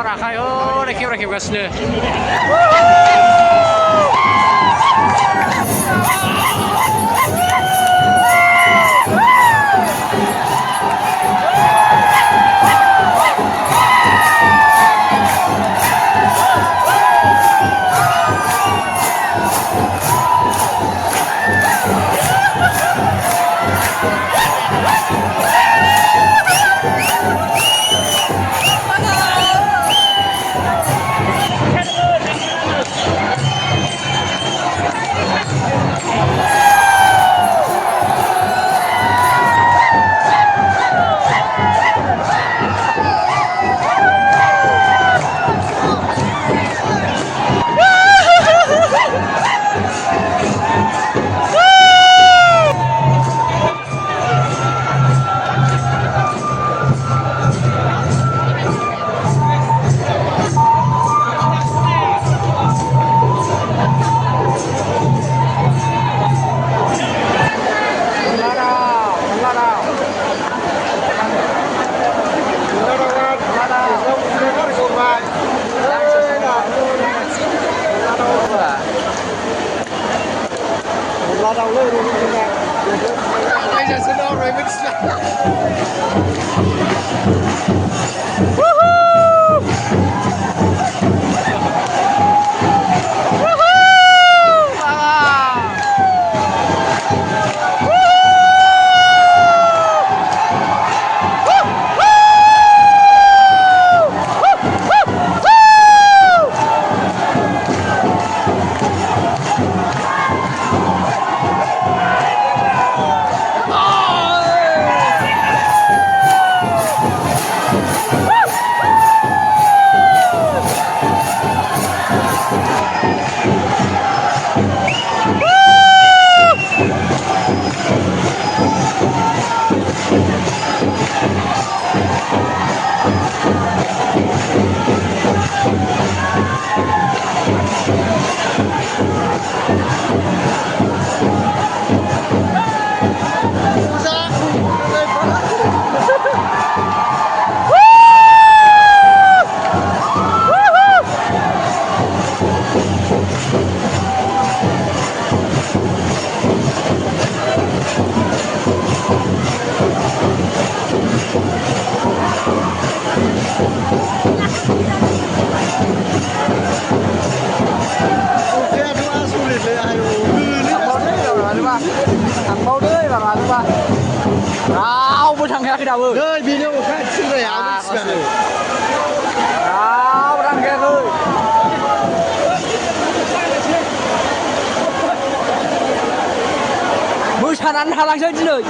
Rakai rekip gasnya. Đầu lên rồi bây giờ xin đâu rồi mình thằng bao đứa mà thứ ba đâu với thằng kia cái đầu ơi Đây video một cái xin rồi áo đâu thằng kia ơi mưa sàn ăn hàng lang chơi chứ đời